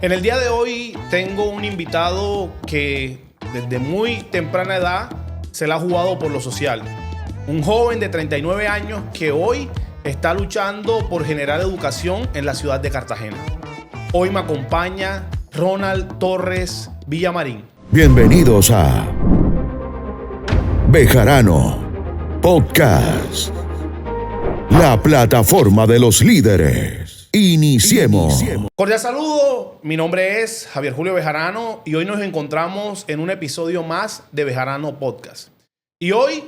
En el día de hoy tengo un invitado que desde muy temprana edad se la ha jugado por lo social. Un joven de 39 años que hoy está luchando por generar educación en la ciudad de Cartagena. Hoy me acompaña Ronald Torres Villamarín. Bienvenidos a Bejarano Podcast, la plataforma de los líderes. Iniciemos. Cordial saludo, mi nombre es Javier Julio Bejarano y hoy nos encontramos en un episodio más de Bejarano Podcast. Y hoy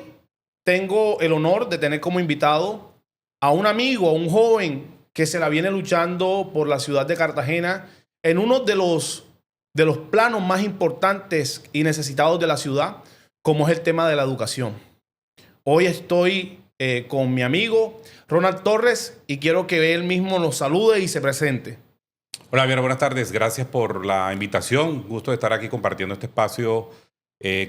tengo el honor de tener como invitado a un amigo, a un joven que se la viene luchando por la ciudad de Cartagena en uno de los planos más importantes y necesitados de la ciudad, como es el tema de la educación. Hoy estoy con mi amigo Ronald Torres y quiero que él mismo nos salude y se presente. Hola, Javier, buenas tardes. Gracias por la invitación. Gusto de estar aquí compartiendo este espacio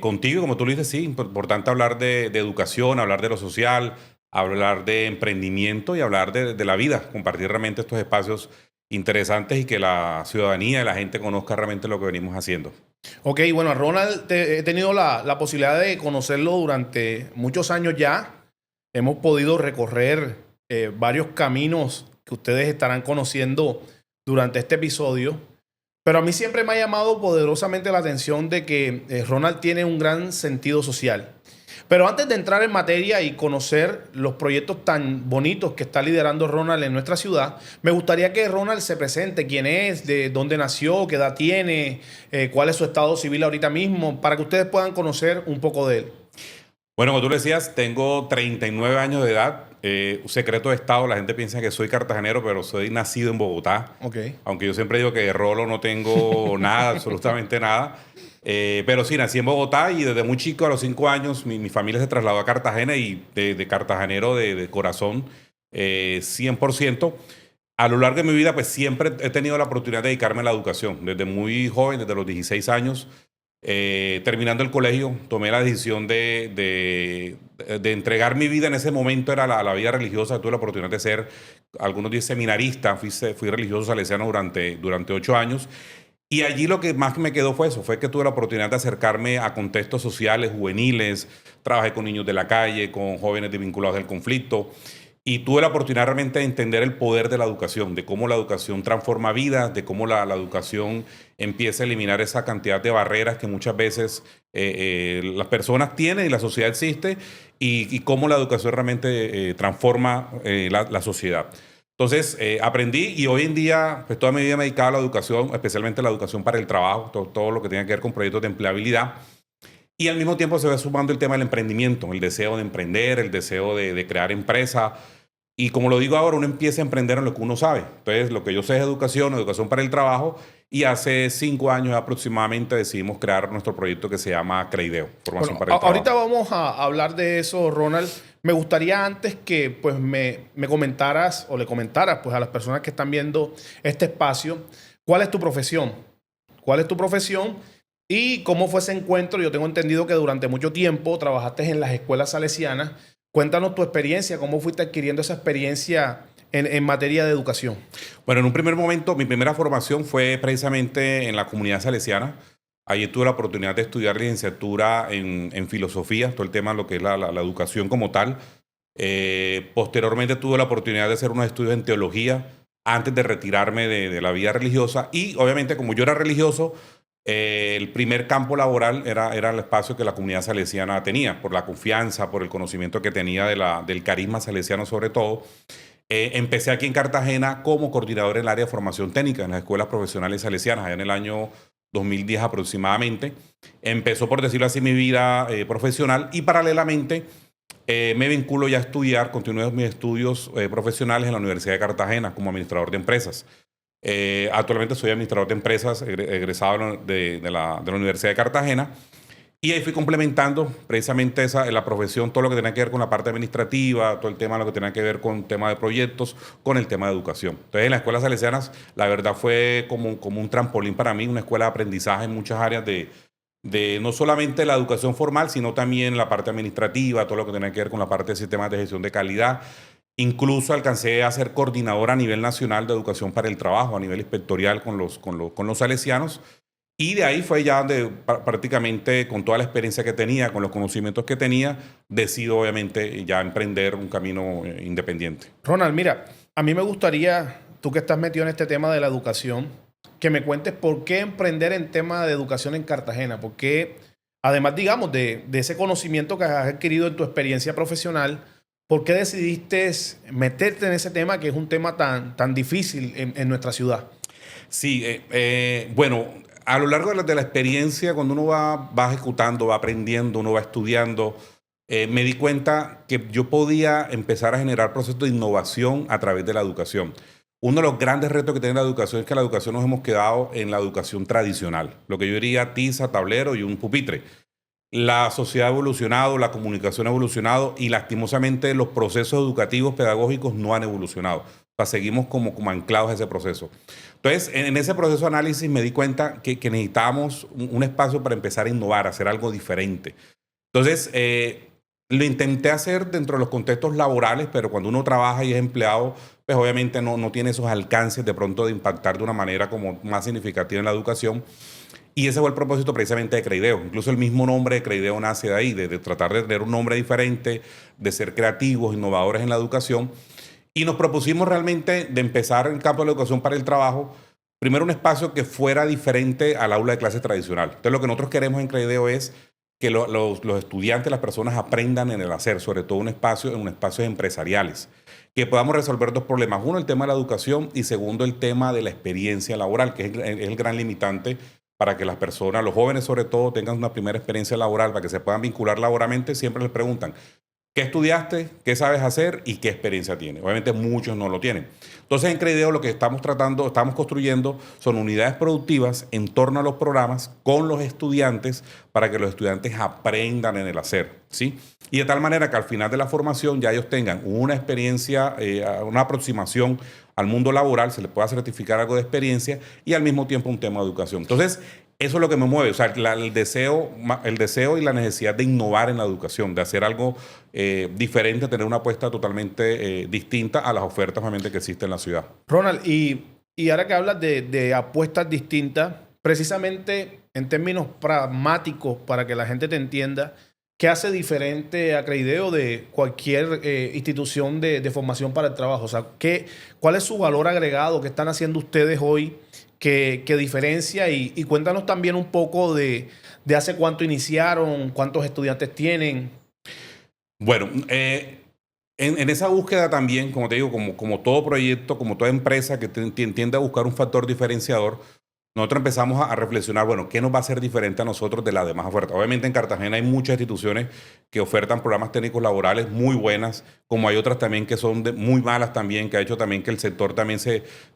contigo. Como tú lo dices, sí, importante hablar de educación, hablar de lo social, hablar de emprendimiento y hablar de la vida. Compartir realmente estos espacios interesantes y que la ciudadanía y la gente conozca realmente lo que venimos haciendo. Ok, bueno, a Ronald he tenido la posibilidad de conocerlo durante muchos años ya. Hemos podido recorrer varios caminos que ustedes estarán conociendo durante este episodio. Pero a mí siempre me ha llamado poderosamente la atención de que Ronald tiene un gran sentido social. Pero antes de entrar en materia y conocer los proyectos tan bonitos que está liderando Ronald en nuestra ciudad, me gustaría que Ronald se presente, quién es, de dónde nació, qué edad tiene, cuál es su estado civil ahorita mismo, para que ustedes puedan conocer un poco de él. Bueno, como tú le decías, tengo 39 años de edad. Un secreto de estado, la gente piensa que soy cartagenero, pero soy nacido en Bogotá. Okay. Aunque yo siempre digo que de rolo no tengo nada, absolutamente nada. Pero sí, nací en Bogotá y desde muy chico, a los 5 años, mi familia se trasladó a Cartagena y de cartagenero de corazón, 100%. A lo largo de mi vida, pues siempre he tenido la oportunidad de dedicarme a la educación. Desde muy joven, desde los 16 años, terminando el colegio, tomé la decisión de entregar mi vida. En ese momento era la vida religiosa. Tuve la oportunidad de ser, algunos días, seminarista. Fui religioso salesiano durante 8 años. Y allí lo que más me quedó fue eso, fue que tuve la oportunidad de acercarme a contextos sociales, juveniles. Trabajé con niños de la calle, con jóvenes vinculados al conflicto. Y tuve la oportunidad realmente de entender el poder de la educación, de cómo la educación transforma vidas, de cómo la educación empieza a eliminar esa cantidad de barreras que muchas veces las personas tienen y la sociedad existe, y cómo la educación realmente transforma la sociedad. Entonces aprendí y hoy en día pues toda mi vida me he dedicado a la educación, especialmente la educación para el trabajo, todo lo que tenga que ver con proyectos de empleabilidad. Y al mismo tiempo se va sumando el tema del emprendimiento, el deseo de emprender, el deseo de crear empresa. Y como lo digo ahora, uno empieza a emprender en lo que uno sabe. Entonces, lo que yo sé es educación para el trabajo. Y hace 5 años aproximadamente decidimos crear nuestro proyecto que se llama Creideo, Formación para el Trabajo. Ahorita vamos a hablar de eso, Ronald. Me gustaría antes que pues, me comentaras o le comentaras pues, a las personas que están viendo este espacio, ¿cuál es tu profesión? ¿Cuál es tu profesión? ¿Y cómo fue ese encuentro? Yo tengo entendido que durante mucho tiempo trabajaste en las escuelas salesianas. Cuéntanos tu experiencia, cómo fuiste adquiriendo esa experiencia en materia de educación. Bueno, en un primer momento, mi primera formación fue precisamente en la comunidad salesiana. Allí tuve la oportunidad de estudiar licenciatura en filosofía, todo el tema de lo que es la educación como tal. Posteriormente tuve la oportunidad de hacer unos estudios en teología antes de retirarme de la vida religiosa. Y obviamente, como yo era religioso, el primer campo laboral era el espacio que la comunidad salesiana tenía, por la confianza, por el conocimiento que tenía del carisma salesiano sobre todo. Empecé aquí en Cartagena como coordinador en el área de formación técnica en las escuelas profesionales salesianas, allá en el año 2010 aproximadamente. Empezó, por decirlo así, mi vida profesional y paralelamente me vinculo ya a estudiar, continué mis estudios profesionales en la Universidad de Cartagena como administrador de empresas. Actualmente soy administrador de empresas, egresado de la Universidad de Cartagena, y ahí fui complementando precisamente la profesión, todo lo que tenía que ver con la parte administrativa, todo el tema, lo que tenía que ver con tema de proyectos, con el tema de educación. Entonces, en las escuelas salesianas, la verdad fue como un trampolín para mí, una escuela de aprendizaje en muchas áreas de no solamente la educación formal, sino también la parte administrativa, todo lo que tenía que ver con la parte de sistemas de gestión de calidad. Incluso alcancé a ser coordinador a nivel nacional de educación para el trabajo, a nivel inspectorial con los salesianos. Y de ahí fue ya donde prácticamente con toda la experiencia que tenía, con los conocimientos que tenía, decido obviamente ya emprender un camino independiente. Ronald, mira, a mí me gustaría, tú que estás metido en este tema de la educación, que me cuentes por qué emprender en tema de educación en Cartagena, porque además, digamos, de ese conocimiento que has adquirido en tu experiencia profesional, ¿por qué decidiste meterte en ese tema que es un tema tan difícil en nuestra ciudad? Sí, bueno, a lo largo de la experiencia, cuando uno va ejecutando, va aprendiendo, uno va estudiando, me di cuenta que yo podía empezar a generar procesos de innovación a través de la educación. Uno de los grandes retos que tiene la educación es que la educación nos hemos quedado en la educación tradicional, lo que yo diría tiza, tablero y un pupitre. La sociedad ha evolucionado, la comunicación ha evolucionado y lastimosamente los procesos educativos pedagógicos no han evolucionado. O sea, seguimos como anclados a ese proceso. Entonces, en ese proceso de análisis me di cuenta que necesitábamos un espacio para empezar a innovar, a hacer algo diferente. Entonces, lo intenté hacer dentro de los contextos laborales, pero cuando uno trabaja y es empleado, pues obviamente no tiene esos alcances de pronto de impactar de una manera como más significativa en la educación. Y ese fue el propósito precisamente de Creideo. Incluso el mismo nombre de Creideo nace de ahí, de tratar de tener un nombre diferente, de ser creativos, innovadores en la educación. Y nos propusimos realmente de empezar en el campo de la educación para el trabajo, primero un espacio que fuera diferente al aula de clase tradicional. Entonces lo que nosotros queremos en Creideo es que los estudiantes, las personas aprendan en el hacer, sobre todo en espacios empresariales, que podamos resolver dos problemas. Uno, el tema de la educación y segundo, el tema de la experiencia laboral, que es el gran limitante para que las personas, los jóvenes sobre todo, tengan una primera experiencia laboral, para que se puedan vincular laboralmente. Siempre les preguntan, ¿qué estudiaste? ¿Qué sabes hacer? ¿Y qué experiencia tienes? Obviamente muchos no lo tienen. Entonces en Creideo lo que estamos construyendo son unidades productivas en torno a los programas con los estudiantes para que los estudiantes aprendan en el hacer, ¿sí? Y de tal manera que al final de la formación ya ellos tengan una experiencia, una aproximación al mundo laboral, se les pueda certificar algo de experiencia y al mismo tiempo un tema de educación. Entonces, eso es lo que me mueve, o sea, el deseo y la necesidad de innovar en la educación, de hacer algo diferente, tener una apuesta totalmente distinta a las ofertas obviamente que existen en la ciudad. Ronald, y ahora que hablas de apuestas distintas, precisamente en términos pragmáticos, para que la gente te entienda, ¿qué hace diferente a Creideo de cualquier institución de formación para el trabajo? O sea, ¿cuál es su valor agregado que están haciendo ustedes hoy que diferencia? Y cuéntanos también un poco de hace cuánto iniciaron, cuántos estudiantes tienen. Bueno, en esa búsqueda también, como te digo, como todo proyecto, como toda empresa que tiende a buscar un factor diferenciador, nosotros empezamos a reflexionar, bueno, ¿qué nos va a hacer diferente a nosotros de las demás ofertas? Obviamente en Cartagena hay muchas instituciones que ofertan programas técnicos laborales muy buenas, como hay otras también que son muy malas también, que ha hecho también que el sector también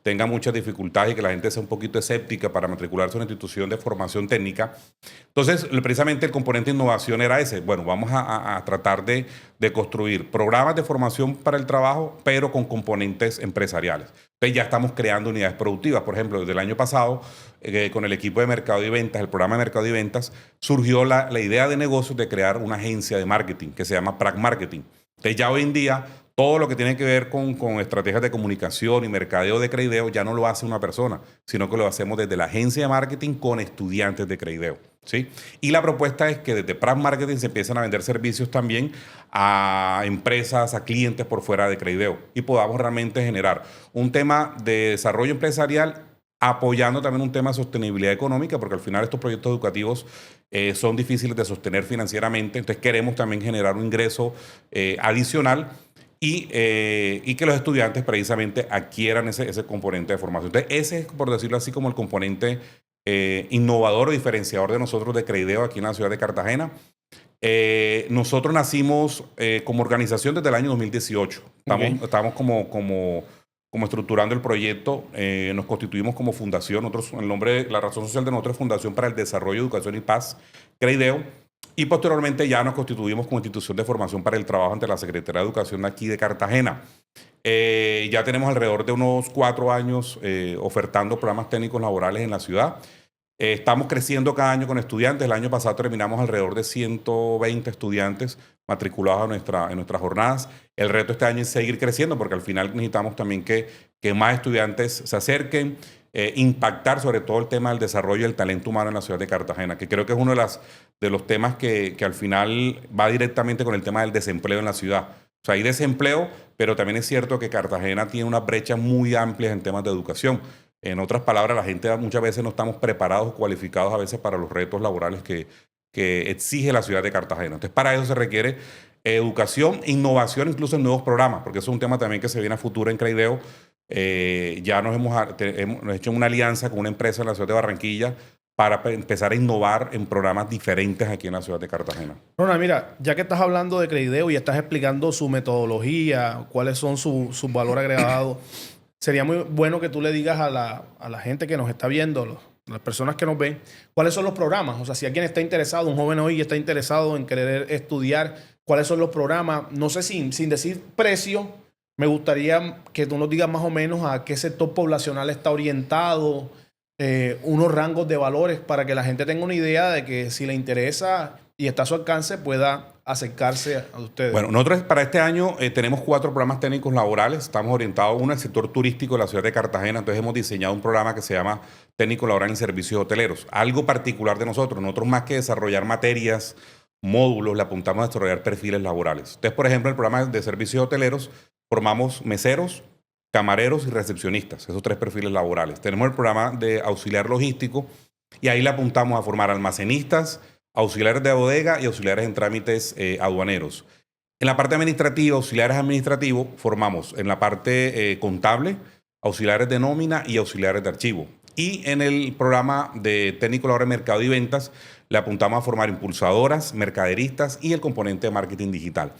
tenga muchas dificultades y que la gente sea un poquito escéptica para matricularse en una institución de formación técnica. Entonces, precisamente el componente de innovación era ese. Bueno, vamos a tratar de construir programas de formación para el trabajo, pero con componentes empresariales. Entonces ya estamos creando unidades productivas. Por ejemplo, desde el año pasado, con el equipo de mercado y ventas, el programa de mercado y ventas, surgió la idea de negocios de crear una agencia de marketing que se llama Prac Marketing. Entonces ya hoy en día todo lo que tiene que ver con estrategias de comunicación y mercadeo de Creideo ya no lo hace una persona, sino que lo hacemos desde la agencia de marketing con estudiantes de Creideo, ¿sí? Y la propuesta es que desde Prac Marketing se empiezan a vender servicios también a empresas, a clientes por fuera de Creideo y podamos realmente generar un tema de desarrollo empresarial apoyando también un tema de sostenibilidad económica, porque al final estos proyectos educativos son difíciles de sostener financieramente, entonces queremos también generar un ingreso adicional y que los estudiantes precisamente adquieran ese componente de formación. Entonces ese es, por decirlo así, como el componente innovador o diferenciador de nosotros de Creideo aquí en la ciudad de Cartagena. Nosotros nacimos como organización desde el año 2018. Estamos como estructurando el proyecto, nos constituimos como fundación. Nosotros, la razón social de nosotros es Fundación para el Desarrollo, Educación y Paz, Creideo. Y posteriormente ya nos constituimos como institución de formación para el trabajo ante la Secretaría de Educación aquí de Cartagena. Ya tenemos alrededor de unos 4 años ofertando programas técnicos laborales en la ciudad. Estamos creciendo cada año con estudiantes. El año pasado terminamos alrededor de 120 estudiantes matriculados en nuestras jornadas. El reto este año es seguir creciendo porque al final necesitamos también que más estudiantes se acerquen, impactar sobre todo el tema del desarrollo del talento humano en la ciudad de Cartagena, que creo que es uno de los temas que al final va directamente con el tema del desempleo en la ciudad. O sea, hay desempleo, pero también es cierto que Cartagena tiene unas brechas muy amplias en temas de educación. En otras palabras, la gente muchas veces no estamos preparados o cualificados a veces para los retos laborales que exige la ciudad de Cartagena. Entonces, para eso se requiere educación, innovación, incluso en nuevos programas, porque eso es un tema también que se viene a futuro en Craideo. Ya nos hemos hecho una alianza con una empresa en la ciudad de Barranquilla para empezar a innovar en programas diferentes aquí en la ciudad de Cartagena. Ronald, mira, ya que estás hablando de Craideo y estás explicando su metodología, cuáles son sus valores agregados, sería muy bueno que tú le digas a la gente que nos está viendo, las personas que nos ven, cuáles son los programas. O sea, si alguien está interesado, un joven hoy está interesado en querer estudiar, cuáles son los programas. No sé, sin decir precio, me gustaría que tú nos digas más o menos a qué sector poblacional está orientado, unos rangos de valores para que la gente tenga una idea de que si le interesa y está a su alcance pueda acercarse a ustedes. Bueno, nosotros para este año tenemos 4 programas técnicos laborales. Estamos orientados, uno al sector turístico de la ciudad de Cartagena. Entonces hemos diseñado un programa que se llama Técnico Laboral en Servicios Hoteleros. Algo particular de nosotros. Nosotros más que desarrollar materias, módulos, le apuntamos a desarrollar perfiles laborales. Entonces, por ejemplo, el programa de servicios hoteleros formamos meseros, camareros y recepcionistas. Esos 3 perfiles laborales. Tenemos el programa de auxiliar logístico y ahí le apuntamos a formar almacenistas, auxiliares de bodega y auxiliares en trámites aduaneros. En la parte administrativa, auxiliares administrativos, formamos en la parte contable, auxiliares de nómina y auxiliares de archivo. Y en el programa de técnico laboral de mercado y ventas, le apuntamos a formar impulsadoras, mercaderistas y el componente de marketing digital.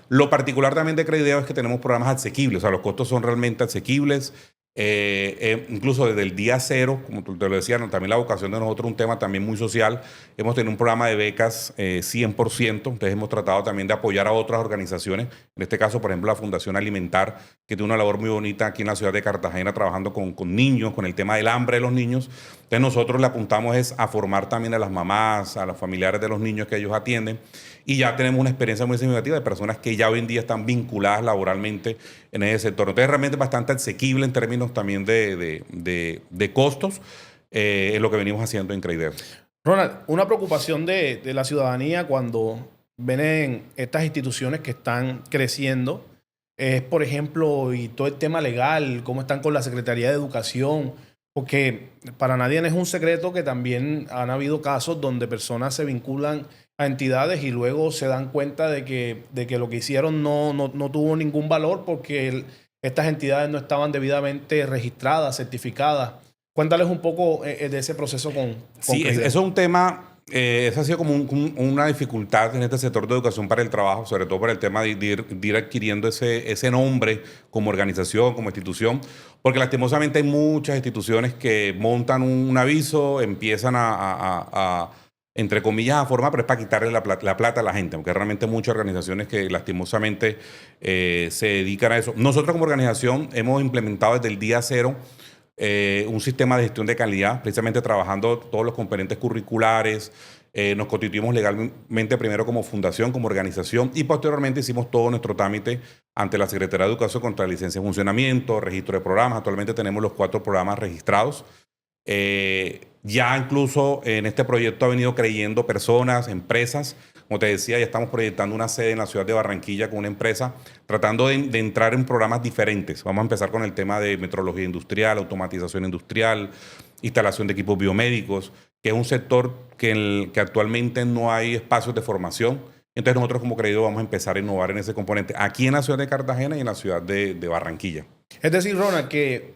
Lo particular también de Craideo es que tenemos programas asequibles, o sea, los costos son realmente asequibles. Incluso desde el día cero, como te lo decía, también la vocación de nosotros un tema también muy social. Hemos tenido un programa de becas 100%, entonces hemos tratado también de apoyar a otras organizaciones, en este caso, por ejemplo, la Fundación Alimentar, que tiene una labor muy bonita aquí en la ciudad de Cartagena, trabajando con niños, con el tema del hambre de los niños. Entonces nosotros le apuntamos es a formar también a las mamás, a los familiares de los niños que ellos atienden, y ya tenemos una experiencia muy significativa de personas que ya hoy en día están vinculadas laboralmente en ese sector. Entonces realmente bastante asequible en términos también de costos, es lo que venimos haciendo en Craideo. Ronald, una preocupación de la ciudadanía cuando ven estas instituciones que están creciendo es, por ejemplo, y todo el tema legal, cómo están con la Secretaría de Educación, porque para nadie es un secreto que también han habido casos donde personas se vinculan a entidades y luego se dan cuenta de que lo que hicieron no tuvo ningún valor porque estas entidades no estaban debidamente registradas, certificadas. Cuéntales un poco de ese proceso con Sí, eso es un tema, eso ha sido como una dificultad en este sector de educación para el trabajo, sobre todo por el tema de ir adquiriendo ese nombre como organización, como institución, porque lastimosamente hay muchas instituciones que montan un aviso, empiezan entre comillas, a formar, pero es para quitarle la plata a la gente, porque realmente hay muchas organizaciones que lastimosamente se dedican a eso. Nosotros como organización hemos implementado desde el día cero un sistema de gestión de calidad, precisamente trabajando todos los componentes curriculares. Nos constituimos legalmente primero como fundación, como organización, y posteriormente hicimos todo nuestro trámite ante la Secretaría de Educación contra la licencia de funcionamiento, registro de programas. Actualmente tenemos los 4 programas registrados. Ya incluso en este proyecto ha venido creyendo personas, empresas. Como te decía, ya estamos proyectando una sede en la ciudad de Barranquilla con una empresa, tratando de entrar en programas diferentes. Vamos a empezar con el tema de metrología industrial, automatización industrial, instalación de equipos biomédicos, que es un sector que actualmente no hay espacios de formación. Entonces nosotros como Craideo vamos a empezar a innovar en ese componente aquí en la ciudad de Cartagena y en la ciudad de Barranquilla. Es decir, Ronald, que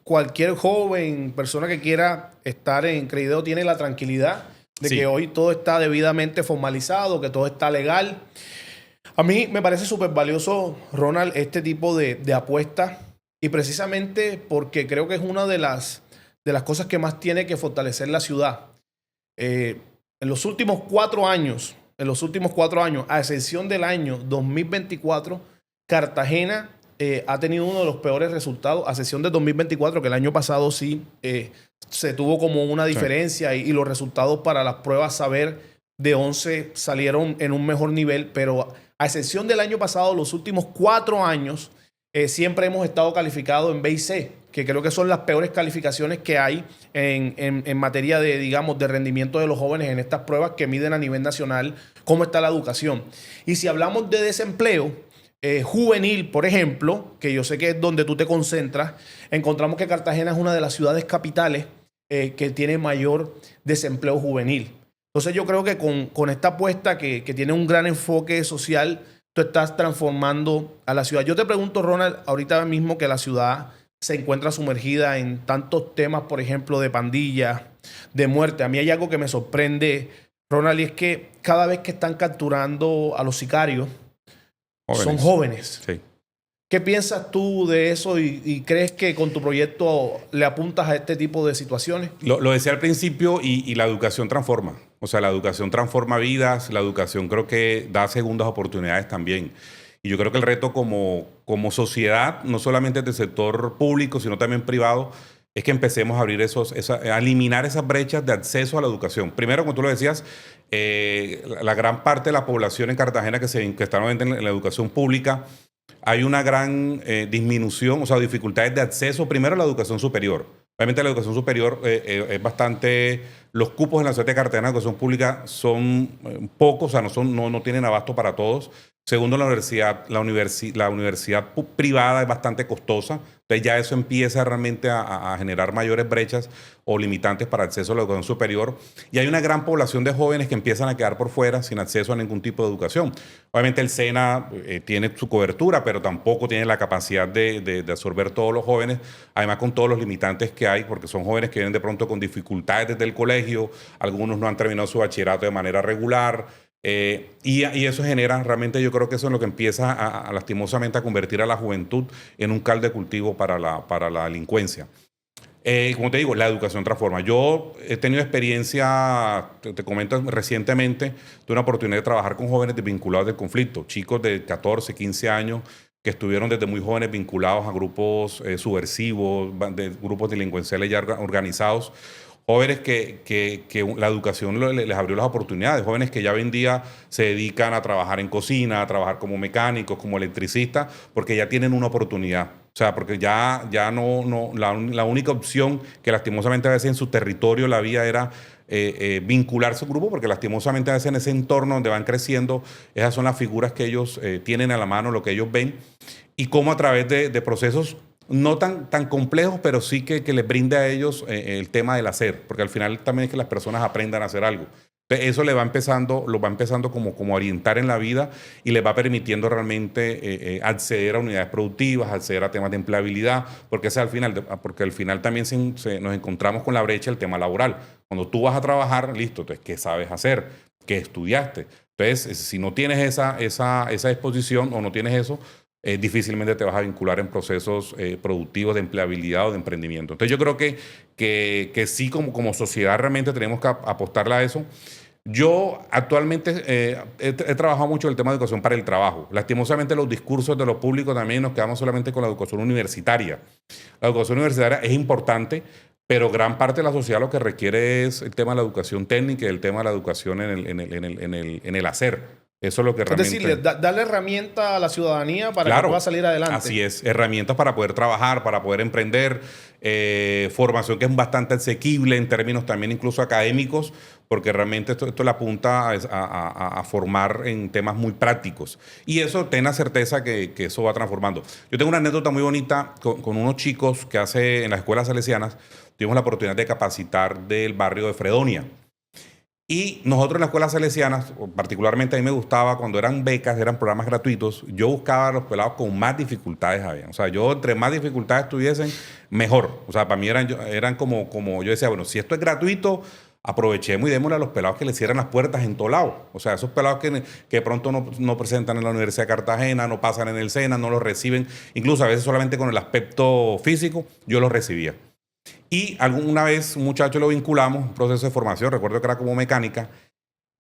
cualquier joven, persona que quiera estar en Craideo tiene la tranquilidad de que hoy todo está debidamente formalizado, que todo está legal. A mí me parece súper valioso, Ronald, este tipo de apuestas, y precisamente porque creo que es una de las cosas que más tiene que fortalecer la ciudad. En los últimos 4 años, a excepción del año 2024, Cartagena ha tenido uno de los peores resultados, a excepción de 2024, que el año pasado sí se tuvo como una diferencia y los resultados para las pruebas saber de 11 salieron en un mejor nivel, pero a excepción del año pasado, los últimos 4 años siempre hemos estado calificados en B y C, que creo que son las peores calificaciones que hay en materia de, digamos, de rendimiento de los jóvenes en estas pruebas que miden a nivel nacional cómo está la educación. Y si hablamos de desempleo juvenil, por ejemplo, que yo sé que es donde tú te concentras, encontramos que Cartagena es una de las ciudades capitales que tiene mayor desempleo juvenil. Entonces yo creo que con esta apuesta que tiene un gran enfoque social, tú estás transformando a la ciudad. Yo te pregunto, Ronald, ahorita mismo que la ciudad se encuentra sumergida en tantos temas, por ejemplo, de pandillas, de muerte. A mí hay algo que me sorprende, Ronald, y es que cada vez que están capturando a los sicarios, son jóvenes. Sí. ¿Qué piensas tú de eso y crees que con tu proyecto le apuntas a este tipo de situaciones? Lo decía al principio y la educación transforma. O sea, la educación transforma vidas, la educación creo que da segundas oportunidades también. Y yo creo que el reto como sociedad, no solamente del sector público, sino también privado, es que empecemos a abrir a eliminar esas brechas de acceso a la educación. Primero, como tú lo decías, la gran parte de la población en Cartagena que está en la educación pública, hay una gran disminución, o sea, dificultades de acceso primero a la educación superior. Obviamente la educación superior es bastante... Los cupos en la ciudad de Cartagena de educación pública son pocos, o sea, no tienen abasto para todos. Segundo, la universidad privada es bastante costosa. Entonces ya eso empieza realmente a generar mayores brechas o limitantes para acceso a la educación superior. Y hay una gran población de jóvenes que empiezan a quedar por fuera sin acceso a ningún tipo de educación. Obviamente el SENA tiene su cobertura, pero tampoco tiene la capacidad de absorber todos los jóvenes. Además, con todos los limitantes que hay, porque son jóvenes que vienen de pronto con dificultades desde el colegio. Algunos no han terminado su bachillerato de manera regular. Y eso genera, realmente yo creo que eso es lo que empieza lastimosamente a convertir a la juventud en un caldo de cultivo para la delincuencia. Como te digo, la educación transforma. Yo he tenido experiencia, te comento recientemente, tuve una oportunidad de trabajar con jóvenes vinculados del conflicto, chicos de 14, 15 años que estuvieron desde muy jóvenes vinculados a grupos subversivos, grupos delincuenciales ya organizados. Jóvenes que la educación les abrió las oportunidades, jóvenes que ya hoy en día se dedican a trabajar en cocina, a trabajar como mecánicos, como electricistas, porque ya tienen una oportunidad. O sea, porque ya no la única opción que lastimosamente a veces en su territorio la vía era vincularse a un grupo, porque lastimosamente a veces en ese entorno donde van creciendo, esas son las figuras que ellos tienen a la mano, lo que ellos ven, y cómo a través de procesos no tan complejos, pero sí que les brinde a ellos el tema del hacer, porque al final también es que las personas aprendan a hacer algo. Entonces, eso los va empezando como a orientar en la vida y les va permitiendo realmente acceder a unidades productivas, acceder a temas de empleabilidad, porque al final también nos encontramos con la brecha del tema laboral. Cuando tú vas a trabajar, listo, entonces, ¿qué sabes hacer? ¿Qué estudiaste? Entonces, si no tienes esa disposición o no tienes eso, difícilmente te vas a vincular en procesos productivos de empleabilidad o de emprendimiento. Entonces yo creo que sí, como sociedad realmente tenemos que apostarle a eso. Yo actualmente he trabajado mucho el tema de educación para el trabajo. Lastimosamente los discursos de los públicos también nos quedamos solamente con la educación universitaria. La educación universitaria es importante, pero gran parte de la sociedad lo que requiere es el tema de la educación técnica y el tema de la educación en el hacer. Eso es lo que realmente... Es decir, darle herramientas a la ciudadanía para que pueda salir adelante. Así es, herramientas para poder trabajar, para poder emprender, formación que es bastante asequible en términos también incluso académicos, porque realmente esto le apunta a formar en temas muy prácticos. Y eso, ten la certeza que eso va transformando. Yo tengo una anécdota muy bonita con unos chicos que en las escuelas salesianas tuvimos la oportunidad de capacitar del barrio de Fredonia. Y nosotros en las escuelas salesianas, particularmente a mí me gustaba cuando eran becas, eran programas gratuitos, yo buscaba a los pelados con más dificultades había. O sea, yo entre más dificultades tuviesen, mejor. O sea, para mí eran como yo decía, bueno, si esto es gratuito, aprovechemos y démosle a los pelados que les cierran las puertas en todo lado. O sea, esos pelados que de pronto no presentan en la Universidad de Cartagena, no pasan en el SENA, no los reciben, incluso a veces solamente con el aspecto físico, yo los recibía. Y alguna vez un muchacho lo vinculamos, un proceso de formación, recuerdo que era como mecánica,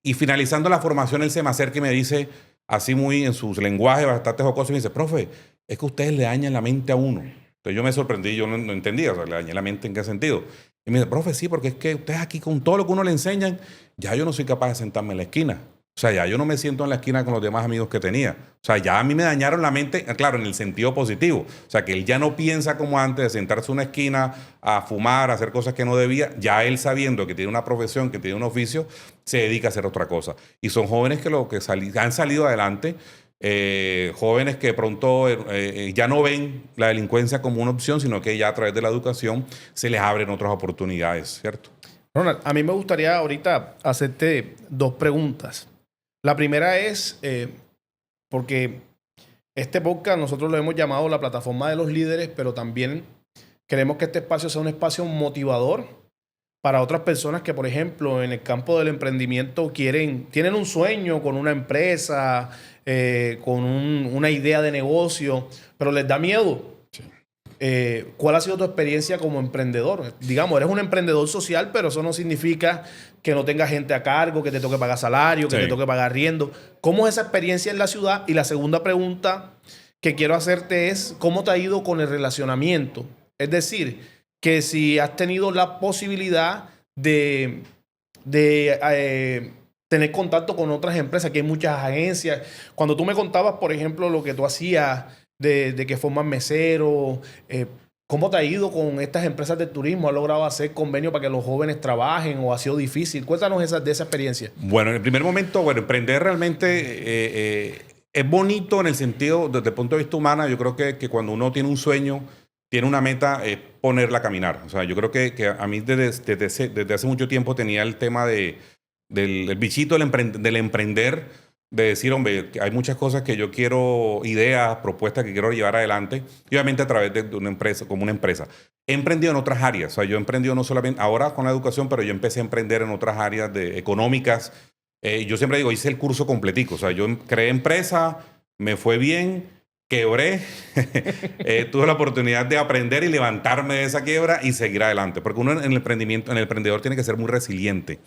y finalizando la formación él se me acerca y me dice, así muy en su lenguaje bastante jocoso, y me dice, profe, es que ustedes le dañan la mente a uno. Entonces yo me sorprendí, yo no entendía, o sea, le dañé la mente en qué sentido. Y me dice, profe, sí, porque es que ustedes aquí con todo lo que uno le enseñan, ya yo no soy capaz de sentarme en la esquina. O sea, ya yo no me siento en la esquina con los demás amigos que tenía. O sea, ya a mí me dañaron la mente, claro, en el sentido positivo. O sea, que él ya no piensa como antes de sentarse en una esquina a fumar, a hacer cosas que no debía. Ya él sabiendo que tiene una profesión, que tiene un oficio, se dedica a hacer otra cosa. Y son jóvenes que, han salido adelante, jóvenes que pronto ya no ven la delincuencia como una opción, sino que ya a través de la educación se les abren otras oportunidades, ¿cierto? Ronald, a mí me gustaría ahorita hacerte dos preguntas. La primera es, porque este podcast nosotros lo hemos llamado la plataforma de los líderes, pero también queremos que este espacio sea un espacio motivador para otras personas que, por ejemplo, en el campo del emprendimiento tienen un sueño con una empresa, con una idea de negocio, pero les da miedo. ¿Cuál ha sido tu experiencia como emprendedor? Digamos, eres un emprendedor social, pero eso no significa que no tengas gente a cargo, que te toque pagar salario, que te toque pagar arriendo. ¿Cómo es esa experiencia en la ciudad? Y la segunda pregunta que quiero hacerte es, ¿cómo te ha ido con el relacionamiento? Es decir, que si has tenido la posibilidad de tener contacto con otras empresas, que hay muchas agencias. Cuando tú me contabas, por ejemplo, lo que tú hacías de que forman meseros, ¿cómo te ha ido con estas empresas de turismo? ¿Has logrado hacer convenios para que los jóvenes trabajen o ha sido difícil? Cuéntanos de esa experiencia. Bueno, en el primer momento, bueno, emprender realmente es bonito en el sentido, desde el punto de vista humano. Yo creo que cuando uno tiene un sueño, tiene una meta, es ponerla a caminar. O sea, yo creo que a mí desde hace mucho tiempo tenía el tema del bichito del emprender, de decir, hombre, hay muchas cosas que yo quiero, ideas, propuestas que quiero llevar adelante, y obviamente a través de una empresa, como una empresa. He emprendido en otras áreas, o sea, yo he emprendido no solamente ahora con la educación, pero yo empecé a emprender en otras áreas económicas. Yo siempre digo, hice el curso completico, o sea, yo creé empresa, me fue bien, quebré, tuve la oportunidad de aprender y levantarme de esa quiebra y seguir adelante, porque uno en el emprendimiento, en el emprendedor tiene que ser muy resiliente,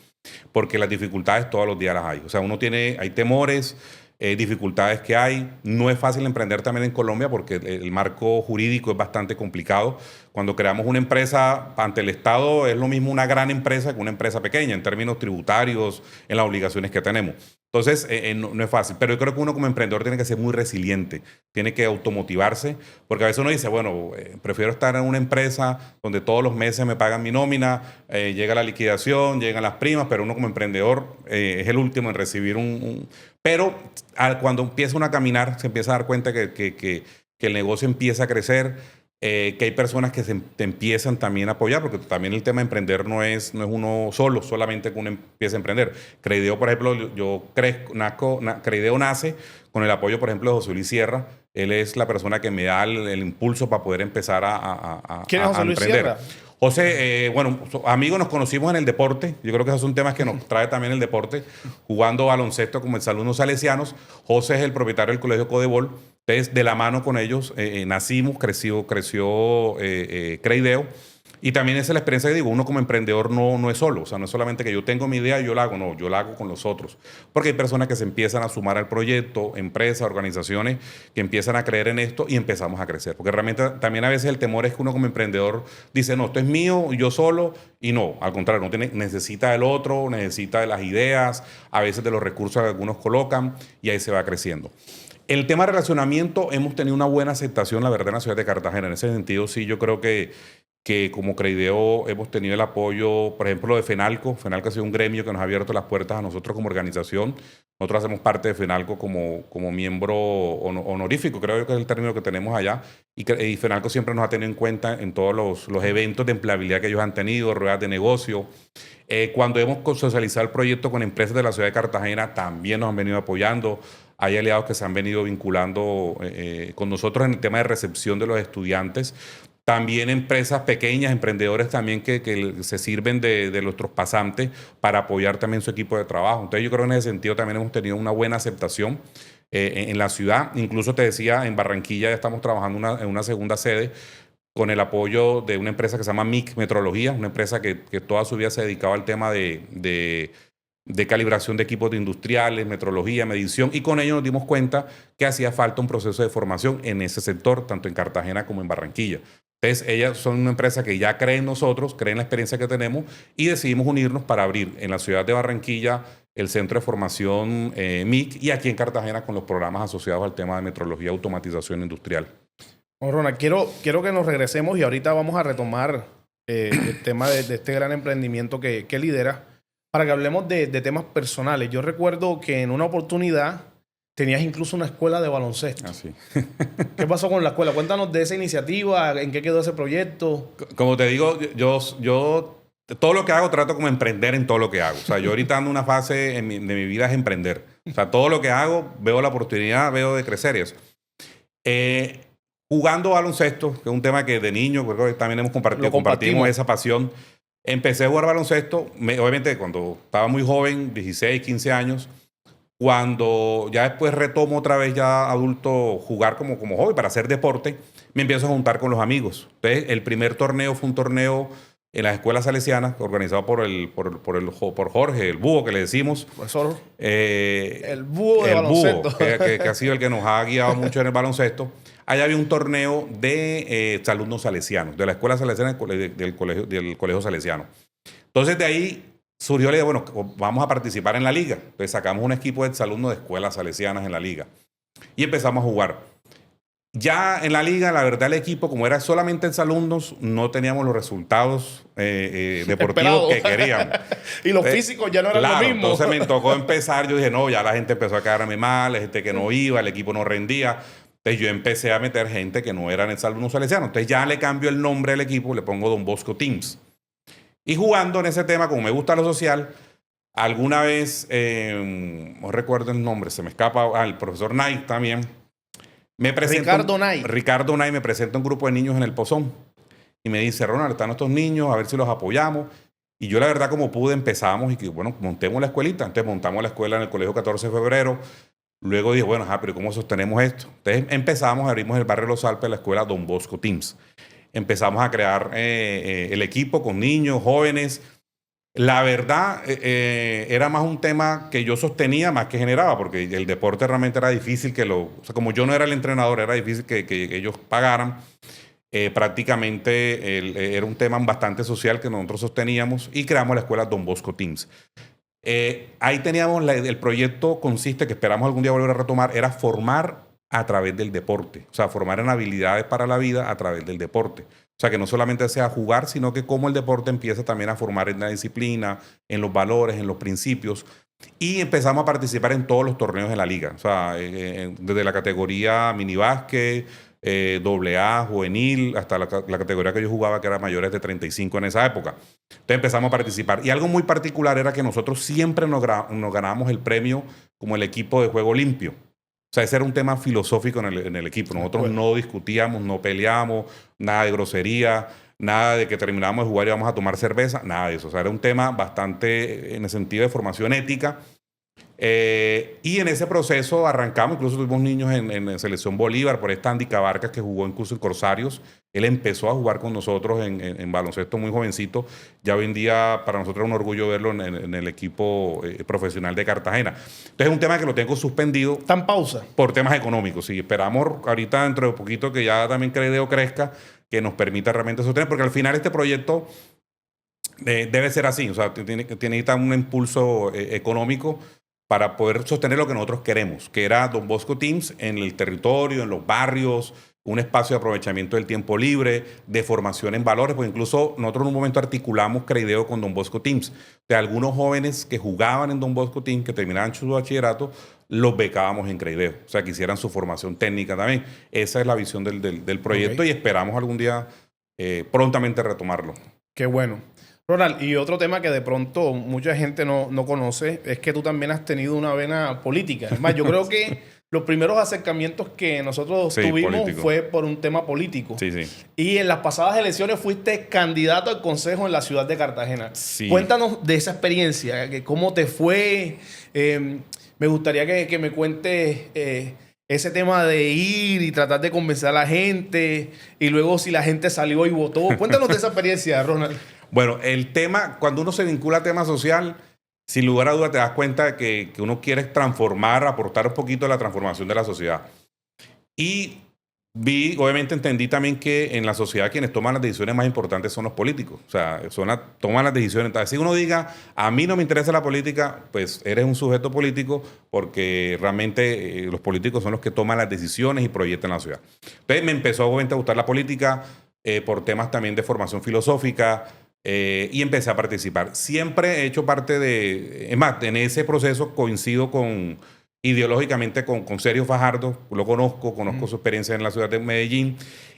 porque las dificultades todos los días las hay. O sea, hay temores, dificultades que hay. No es fácil emprender también en Colombia porque el marco jurídico es bastante complicado. Cuando creamos una empresa ante el Estado es lo mismo una gran empresa que una empresa pequeña en términos tributarios, en las obligaciones que tenemos. Entonces, no es fácil. Pero yo creo que uno como emprendedor tiene que ser muy resiliente, tiene que automotivarse, porque a veces uno dice, bueno, prefiero estar en una empresa donde todos los meses me pagan mi nómina, llega la liquidación, llegan las primas, pero uno como emprendedor es el último en recibir Pero cuando empieza uno a caminar, se empieza a dar cuenta que el negocio empieza a crecer, que hay personas que te empiezan también a apoyar, porque también el tema de emprender no es uno solo, solamente que uno empieza a emprender. Creideo, por ejemplo, Creideo nace con el apoyo, por ejemplo, de José Luis Sierra. Él es la persona que me da el impulso para poder empezar a ¿Quién es José Luis emprender. Sierra? José, bueno, amigos, nos conocimos en el deporte. Yo creo que esos son temas que nos trae también el deporte. Jugando baloncesto como exalumnos salesianos. José es el propietario del Colegio Codebol. Entonces, de la mano con ellos, nacimos, creció Creideo. Y también esa es la experiencia que digo, uno como emprendedor no es solo. O sea, no es solamente que yo tengo mi idea y yo la hago. No, yo la hago con los otros. Porque hay personas que se empiezan a sumar al proyecto, empresas, organizaciones que empiezan a creer en esto y empezamos a crecer. Porque realmente también a veces el temor es que uno como emprendedor dice, no, esto es mío, yo solo. Y no, al contrario, necesita del otro, necesita de las ideas, a veces de los recursos que algunos colocan y ahí se va creciendo. El tema de relacionamiento, hemos tenido una buena aceptación, la verdad, en la ciudad de Cartagena. En ese sentido, sí, yo creo que como Creideo hemos tenido el apoyo, por ejemplo, de FENALCO. FENALCO ha sido un gremio que nos ha abierto las puertas a nosotros como organización. Nosotros hacemos parte de FENALCO como miembro honorífico, creo que es el término que tenemos allá. Y FENALCO siempre nos ha tenido en cuenta en todos los eventos de empleabilidad que ellos han tenido, ruedas de negocio. Cuando hemos socializado el proyecto con empresas de la ciudad de Cartagena, también nos han venido apoyando. Hay aliados que se han venido vinculando con nosotros en el tema de recepción de los estudiantes. También empresas pequeñas, emprendedores también que se sirven de nuestros pasantes para apoyar también su equipo de trabajo. Entonces yo creo que en ese sentido también hemos tenido una buena aceptación en la ciudad. Incluso te decía, en Barranquilla ya estamos trabajando en una segunda sede con el apoyo de una empresa que se llama MIC Metrología, una empresa que toda su vida se dedicaba al tema de de calibración de equipos de industriales, metrología, medición, y con ello nos dimos cuenta que hacía falta un proceso de formación en ese sector, tanto en Cartagena como en Barranquilla. Entonces, ellas son una empresa que ya cree en nosotros, cree en la experiencia que tenemos y decidimos unirnos para abrir en la ciudad de Barranquilla el Centro de Formación MIC y aquí en Cartagena con los programas asociados al tema de metrología y automatización industrial. Bueno, Ronald, quiero que nos regresemos y ahorita vamos a retomar el tema de este gran emprendimiento que lidera para que hablemos de temas personales. Yo recuerdo que en una oportunidad tenías incluso una escuela de baloncesto. Así. ¿Qué pasó con la escuela? Cuéntanos de esa iniciativa, en qué quedó ese proyecto. Como te digo, yo todo lo que hago trato como emprender en todo lo que hago. O sea, yo ahorita ando en una fase de mi vida es emprender. O sea, todo lo que hago, veo la oportunidad, veo de crecer y eso. Jugando baloncesto, que es un tema que de niño creo que también hemos compartimos esa pasión. Empecé a jugar baloncesto, obviamente cuando estaba muy joven, 16, 15 años. Cuando ya después retomo otra vez ya adulto jugar como hobby para hacer deporte, me empiezo a juntar con los amigos. Entonces, el primer torneo fue un torneo en las escuelas salesianas organizado por Jorge, el búho que le decimos. Profesor, el búho de baloncesto. Búho, que ha sido el que nos ha guiado mucho en el baloncesto. Allá había un torneo de alumnos salesianos, de la escuela salesiana del colegio salesiano. Entonces, de ahí surgió la idea, bueno, vamos a participar en la liga. Entonces sacamos un equipo de exalumnos de escuelas salesianas en la liga. Y empezamos a jugar. Ya en la liga, la verdad, el equipo, como era solamente exalumnos, no teníamos los resultados deportivos que queríamos. Y los físicos ya no eran lo mismo. Entonces me tocó empezar. Yo dije, no, ya la gente empezó a quedarme mal, la gente que no iba, el equipo no rendía. Entonces yo empecé a meter gente que no eran exalumnos salesianos. Entonces ya le cambio el nombre al equipo, le pongo Don Bosco Teams. Y jugando en ese tema, como me gusta lo social, alguna vez, no recuerdo el nombre, se me escapa, el profesor Knight también, Ricardo Knight me presenta un grupo de niños en el Pozón. Y me dice, Ronald, están estos niños, a ver si los apoyamos. Y yo la verdad como pude empezamos y que, bueno, montemos la escuelita. Entonces montamos la escuela en el Colegio 14 de Febrero. Luego dije, bueno, pero ¿cómo sostenemos esto? Entonces empezamos, abrimos el barrio Los Alpes, la escuela Don Bosco Teams. Empezamos a crear el equipo con niños, jóvenes. La verdad, era más un tema que yo sostenía más que generaba, porque el deporte realmente era difícil o sea, como yo no era el entrenador, era difícil que ellos pagaran. Prácticamente era un tema bastante social que nosotros sosteníamos y creamos la escuela Don Bosco Teams. Ahí teníamos el proyecto consiste, que esperamos algún día volver a retomar, era formar a través del deporte. O sea, formar en habilidades para la vida a través del deporte. O sea, que no solamente sea jugar, sino que cómo el deporte empieza también a formar en la disciplina, en los valores, en los principios. Y empezamos a participar en todos los torneos de la liga. O sea, desde la categoría minibásquet, AA, juvenil, hasta la categoría que yo jugaba, que era mayores de 35 en esa época. Entonces empezamos a participar. Y algo muy particular era que nosotros siempre nos ganábamos el premio como el equipo de juego limpio. O sea, ese era un tema filosófico en el equipo. Nosotros no discutíamos, no peleábamos, nada de grosería, nada de que terminábamos de jugar y íbamos a tomar cerveza, nada de eso. O sea, era un tema bastante en el sentido de formación ética. Y en ese proceso arrancamos, incluso tuvimos niños en Selección Bolívar, por esta Andy Cabarcas que jugó incluso en Corsarios. Él empezó a jugar con nosotros en baloncesto muy jovencito. Ya hoy en día para nosotros es un orgullo verlo en el equipo profesional de Cartagena. Entonces es un tema que lo tengo suspendido. ¿Está en pausa? Por temas económicos. Sí, esperamos ahorita dentro de poquito que ya también Credeo crezca, que nos permita realmente sostener, porque al final este proyecto debe ser así. O sea, tiene un impulso económico para poder sostener lo que nosotros queremos, que era Don Bosco Teams en el territorio, en los barrios, un espacio de aprovechamiento del tiempo libre, de formación en valores, porque incluso nosotros en un momento articulamos Credeo con Don Bosco Teams. De algunos jóvenes que jugaban en Don Bosco Teams, que terminaban su bachillerato, los becábamos en Credeo, o sea, que hicieran su formación técnica también. Esa es la visión del proyecto y esperamos algún día prontamente retomarlo. Qué bueno. Ronald, y otro tema que de pronto mucha gente no conoce es que tú también has tenido una vena política. Es más, yo creo que los primeros acercamientos que nosotros tuvimos político. Fue por un tema político. Sí. Y en las pasadas elecciones fuiste candidato al consejo en la ciudad de Cartagena. Sí. Cuéntanos de esa experiencia, cómo te fue. Me gustaría que me cuentes ese tema de ir y tratar de convencer a la gente y luego si la gente salió y votó. Cuéntanos de esa experiencia, Ronald. Bueno, el tema, cuando uno se vincula a tema social, sin lugar a dudas te das cuenta que uno quiere transformar, aportar un poquito a la transformación de la sociedad. Y obviamente entendí también que en la sociedad quienes toman las decisiones más importantes son los políticos. O sea, toman las decisiones. Entonces, si uno diga, a mí no me interesa la política, pues eres un sujeto político porque realmente los políticos son los que toman las decisiones y proyectan la sociedad. Entonces me empezó obviamente a gustar la política por temas también de formación filosófica y empecé a participar. Siempre he hecho parte es más, en ese proceso coincido ideológicamente con Sergio Fajardo, lo conozco su experiencia en la ciudad de Medellín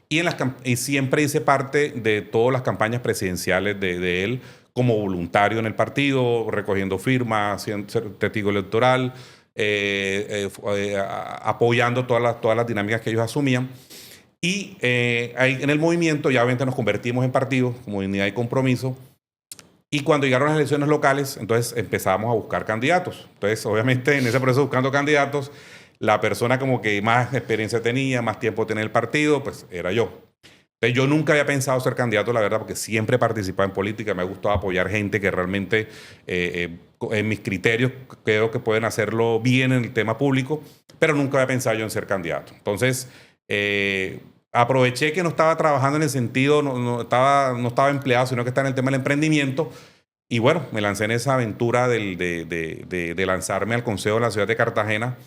y siempre hice parte de todas las campañas presidenciales de él como voluntario en el partido, recogiendo firmas, siendo testigo electoral, apoyando todas las dinámicas que ellos asumían. Y ahí en el movimiento ya obviamente nos convertimos en partido, como Unidad y Compromiso. Y cuando llegaron las elecciones locales, entonces empezamos a buscar candidatos. Entonces, obviamente, en ese proceso buscando candidatos, la persona como que más experiencia tenía, más tiempo tenía el partido, pues era yo. Entonces, yo nunca había pensado ser candidato, la verdad, porque siempre he participado en política. Me ha gustado apoyar gente que realmente, en mis criterios, creo que pueden hacerlo bien en el tema público, pero nunca había pensado yo en ser candidato. Entonces, aproveché que no estaba trabajando en el sentido, no estaba empleado, sino que estaba en el tema del emprendimiento. Y bueno, me lancé en esa aventura de lanzarme al Consejo de la ciudad de Cartagena,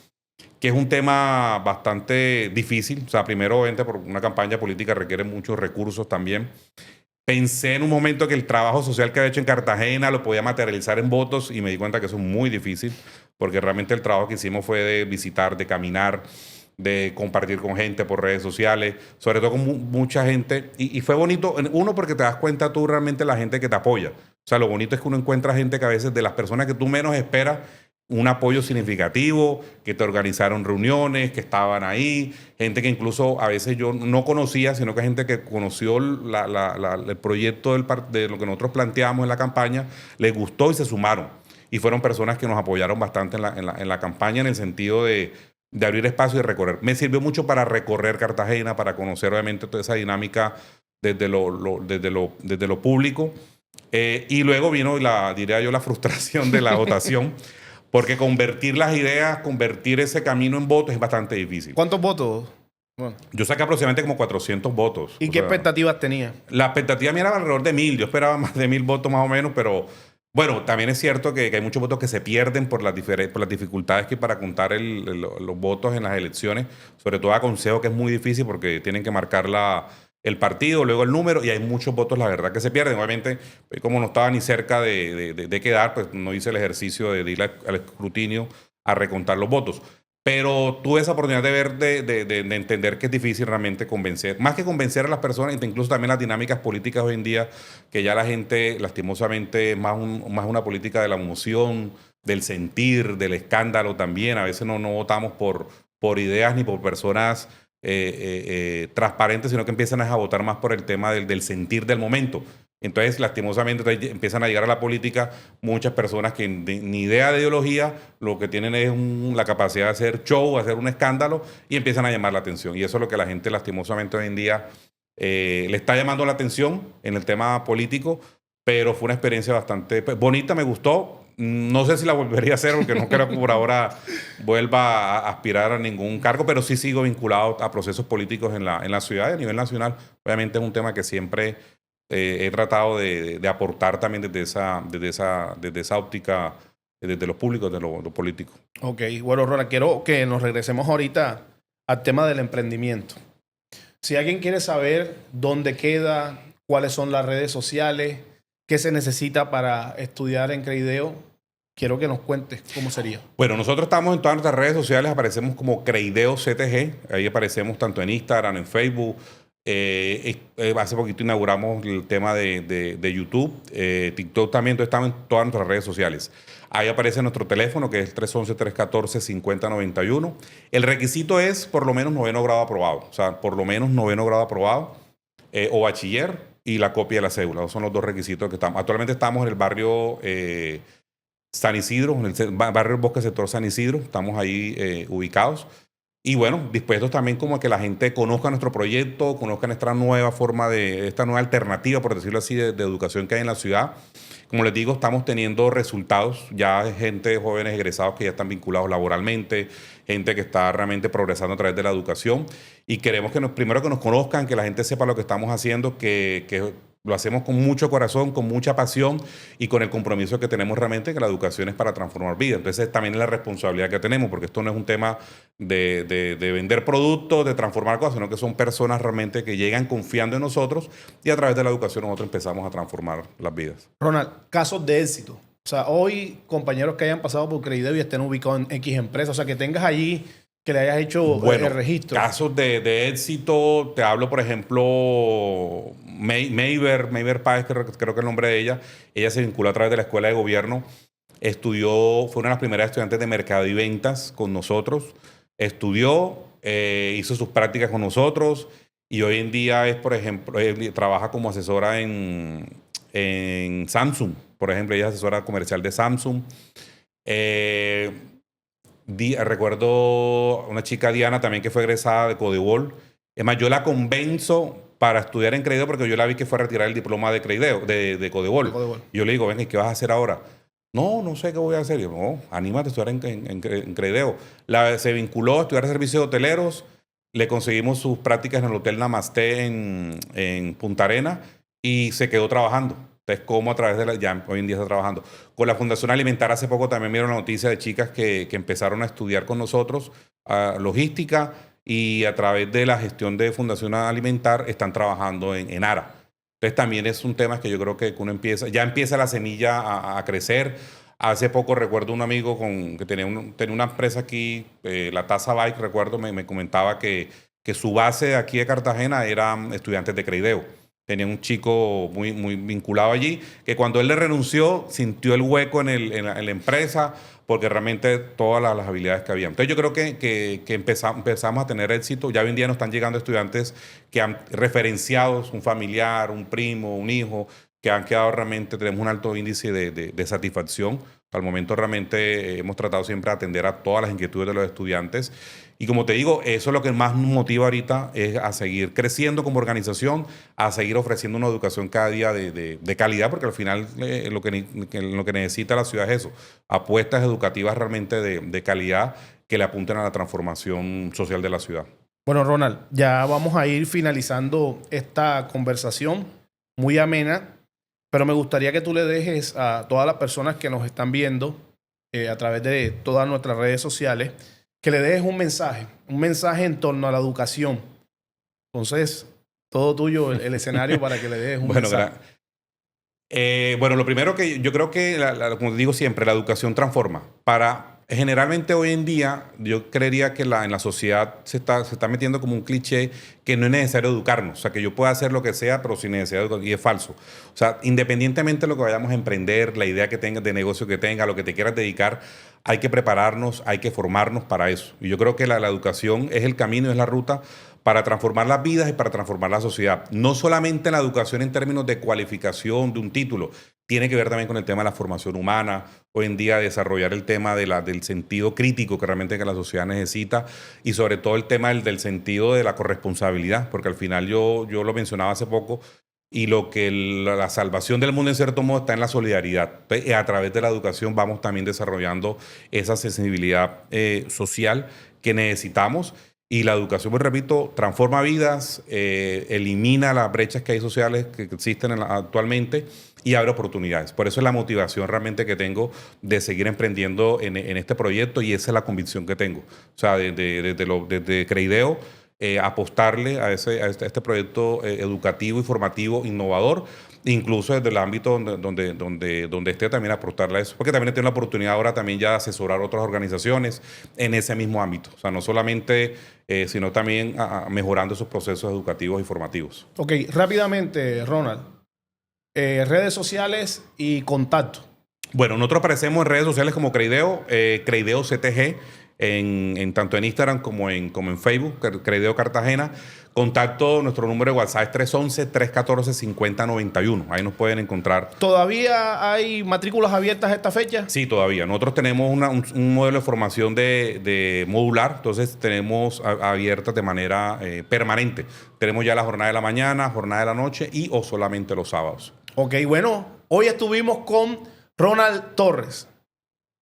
que es un tema bastante difícil. O sea, primero, obviamente, por una campaña política requiere muchos recursos también. Pensé en un momento que el trabajo social que había hecho en Cartagena lo podía materializar en votos y me di cuenta que eso es muy difícil, porque realmente el trabajo que hicimos fue de visitar, de caminar, de compartir con gente por redes sociales, sobre todo con mucha gente. Y fue bonito, uno, porque te das cuenta tú realmente la gente que te apoya. O sea, lo bonito es que uno encuentra gente que a veces de las personas que tú menos esperas, un apoyo significativo, que te organizaron reuniones, que estaban ahí, gente que incluso a veces yo no conocía, sino que gente que conoció el proyecto de lo que nosotros planteamos en la campaña, les gustó y se sumaron. Y fueron personas que nos apoyaron bastante en la campaña en el sentido de abrir espacio y recorrer. Me sirvió mucho para recorrer Cartagena, para conocer obviamente toda esa dinámica desde lo público. Y luego vino, diría yo, la frustración de la votación, porque convertir las ideas, convertir ese camino en votos es bastante difícil. ¿Cuántos votos? Bueno. Yo saqué aproximadamente como 400 votos. ¿Y qué expectativas tenía? La expectativa mía era alrededor de 1000. Yo esperaba más de 1000 votos más o menos, pero bueno, también es cierto que hay muchos votos que se pierden por las dificultades que hay para contar los votos en las elecciones, sobre todo a consejo, que es muy difícil porque tienen que marcar el partido, luego el número, y hay muchos votos, la verdad, que se pierden. Obviamente, como no estaba ni cerca de quedar, pues no hice el ejercicio de ir al escrutinio a recontar los votos. Pero tuve esa oportunidad de ver, de entender que es difícil realmente convencer, más que convencer a las personas, incluso también las dinámicas políticas hoy en día, que ya la gente, lastimosamente, es más una política de la emoción, del sentir, del escándalo también. A veces no votamos por ideas ni por personas transparentes, sino que empiezan a votar más por el tema del sentir del momento. Entonces, lastimosamente, empiezan a llegar a la política muchas personas que ni idea de ideología, lo que tienen es la capacidad de hacer show, hacer un escándalo, y empiezan a llamar la atención. Y eso es lo que la gente, lastimosamente, hoy en día le está llamando la atención en el tema político, pero fue una experiencia bastante bonita, me gustó. No sé si la volvería a hacer, porque no creo que por ahora vuelva a aspirar a ningún cargo, pero sí sigo vinculado a procesos políticos en la ciudad y a nivel nacional. Obviamente es un tema que siempre he tratado de aportar también desde esa óptica, desde los públicos, desde lo político. Ok, bueno, Ronald, quiero que nos regresemos ahorita al tema del emprendimiento. Si alguien quiere saber dónde queda, cuáles son las redes sociales, qué se necesita para estudiar en Creideo, quiero que nos cuentes cómo sería. Bueno, nosotros estamos en todas nuestras redes sociales, aparecemos como Creideo CTG, ahí aparecemos tanto en Instagram, en Facebook. Hace poquito inauguramos el tema de YouTube, TikTok también, entonces estamos en todas nuestras redes sociales. Ahí aparece nuestro teléfono, que es 311-314-5091. El requisito es por lo menos 9º grado aprobado, o sea, por lo menos 9º grado aprobado o bachiller y la copia de la cédula. Esos son los dos requisitos que estamos. Actualmente estamos en el barrio San Isidro, en el barrio Bosque Sector San Isidro, estamos ahí ubicados. Y bueno, dispuestos también como a que la gente conozca nuestro proyecto, conozca nuestra nueva forma esta nueva alternativa, por decirlo así, de educación que hay en la ciudad. Como les digo, estamos teniendo resultados. Ya hay gente, jóvenes egresados que ya están vinculados laboralmente, gente que está realmente progresando a través de la educación. Y queremos que primero que nos conozcan, que la gente sepa lo que estamos haciendo, que lo hacemos con mucho corazón, con mucha pasión y con el compromiso que tenemos realmente que la educación es para transformar vidas. Entonces también es la responsabilidad que tenemos, porque esto no es un tema de vender productos, de transformar cosas, sino que son personas realmente que llegan confiando en nosotros y a través de la educación nosotros empezamos a transformar las vidas. Ronald, casos de éxito. O sea, hoy compañeros que hayan pasado por Credideo y estén ubicados en X empresas, o sea, que tengas allí, que le hayas hecho el registro. Casos de éxito, te hablo, por ejemplo, Mayber Páez, creo que es el nombre de ella se vinculó a través de la Escuela de Gobierno, fue una de las primeras estudiantes de Mercado y Ventas con nosotros, estudió, hizo sus prácticas con nosotros y hoy en día por ejemplo, trabaja como asesora en Samsung, por ejemplo, ella es asesora comercial de Samsung. Recuerdo una chica, Diana, también que fue egresada de Codebol. Es más, yo la convenzo para estudiar en Credideo porque yo la vi que fue a retirar el diploma de Credideo, de Codebol. Y yo le digo, venga, ¿y qué vas a hacer ahora? No sé qué voy a hacer. Yo, no, anímate a estudiar en Credideo. Se vinculó a estudiar servicios hoteleros. Le conseguimos sus prácticas en el Hotel Namaste en Punta Arena y se quedó trabajando. Entonces, como a través de ya hoy en día está trabajando. Con la Fundación Alimentar hace poco también vieron la noticia de chicas que empezaron a estudiar con nosotros logística y a través de la gestión de Fundación Alimentar están trabajando en ARA. Entonces también es un tema que yo creo que uno ya empieza la semilla a crecer. Hace poco recuerdo un amigo que tenía una empresa aquí, la Taza Bike, recuerdo, me comentaba que su base aquí de Cartagena eran estudiantes de Credideo. Tenía un chico muy vinculado allí, que cuando él le renunció, sintió el hueco en la empresa, porque realmente todas las habilidades que había. Entonces yo creo que empezamos a tener éxito. Ya hoy en día nos están llegando estudiantes que han referenciado un familiar, un primo, un hijo, que han quedado realmente, tenemos un alto índice de satisfacción. Al momento realmente hemos tratado siempre de atender a todas las inquietudes de los estudiantes. Y como te digo, eso es lo que más nos motiva ahorita, es a seguir creciendo como organización, a seguir ofreciendo una educación cada día de calidad, porque al final lo que necesita la ciudad es eso, apuestas educativas realmente de calidad que le apunten a la transformación social de la ciudad. Bueno, Ronald, ya vamos a ir finalizando esta conversación muy amena, pero me gustaría que tú le dejes a todas las personas que nos están viendo a través de todas nuestras redes sociales, que le dejes un mensaje en torno a la educación. Entonces, todo tuyo el escenario para que le dejes un mensaje. Bueno, lo primero que yo creo que, como digo siempre, la educación transforma. Generalmente hoy en día yo creería que en la sociedad se está metiendo como un cliché que no es necesario educarnos. O sea, que yo pueda hacer lo que sea, pero sin necesidad de educar. Y es falso. O sea, independientemente de lo que vayamos a emprender, la idea que tengas de negocio que tengas, lo que te quieras dedicar, hay que prepararnos, hay que formarnos para eso. Y yo creo que la educación es el camino, es la ruta para transformar las vidas y para transformar la sociedad. No solamente la educación en términos de cualificación, de un título, tiene que ver también con el tema de la formación humana. Hoy en día desarrollar el tema del sentido crítico que realmente la sociedad necesita y sobre todo el tema del sentido de la corresponsabilidad, porque al final yo lo mencionaba hace poco y la salvación del mundo en cierto modo está en la solidaridad. Entonces, a través de la educación vamos también desarrollando esa sensibilidad social que necesitamos. Y la educación, pues repito, transforma vidas, elimina las brechas que hay sociales que existen actualmente y abre oportunidades. Por eso es la motivación realmente que tengo de seguir emprendiendo en este proyecto y esa es la convicción que tengo. O sea, desde Credideo, apostarle a este proyecto educativo y formativo innovador, incluso desde el ámbito donde esté también aportarle a eso, porque también tiene la oportunidad ahora también ya de asesorar otras organizaciones en ese mismo ámbito, o sea, no solamente, sino también mejorando esos procesos educativos y formativos. Ok, rápidamente, Ronald, redes sociales y contacto. Bueno, nosotros aparecemos en redes sociales como Credideo, Credideo CTG, tanto en Instagram como en Facebook, Credeo Cartagena. Contacto, nuestro número de WhatsApp es 311-314-5091. Ahí nos pueden encontrar. ¿Todavía hay matrículas abiertas a esta fecha? Sí, todavía. Nosotros tenemos un modelo de formación de modular, entonces tenemos abiertas de manera permanente. Tenemos ya la jornada de la mañana, jornada de la noche o solamente los sábados. Ok, bueno, hoy estuvimos con Ronald Torres.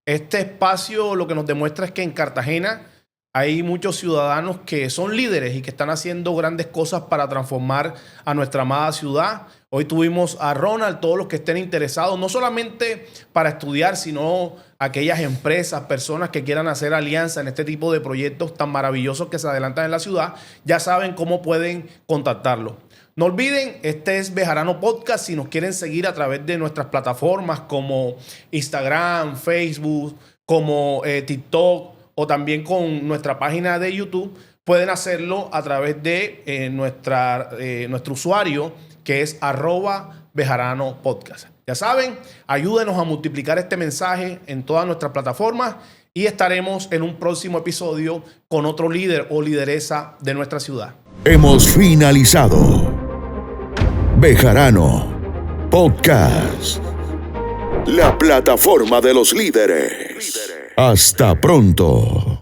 Este espacio lo que nos demuestra es que en Cartagena hay muchos ciudadanos que son líderes y que están haciendo grandes cosas para transformar a nuestra amada ciudad. Hoy tuvimos a Ronald, todos los que estén interesados, no solamente para estudiar, sino aquellas empresas, personas que quieran hacer alianza en este tipo de proyectos tan maravillosos que se adelantan en la ciudad, ya saben cómo pueden contactarlo. No olviden, este es Bejarano Podcast. Si nos quieren seguir a través de nuestras plataformas como Instagram, Facebook, como TikTok, o también con nuestra página de YouTube, pueden hacerlo a través de nuestro usuario, que es @BejaranoPodcast. Ya saben, ayúdenos a multiplicar este mensaje en todas nuestras plataformas y estaremos en un próximo episodio con otro líder o lideresa de nuestra ciudad. Hemos finalizado Bejarano Podcast, la plataforma de los líderes. Hasta pronto.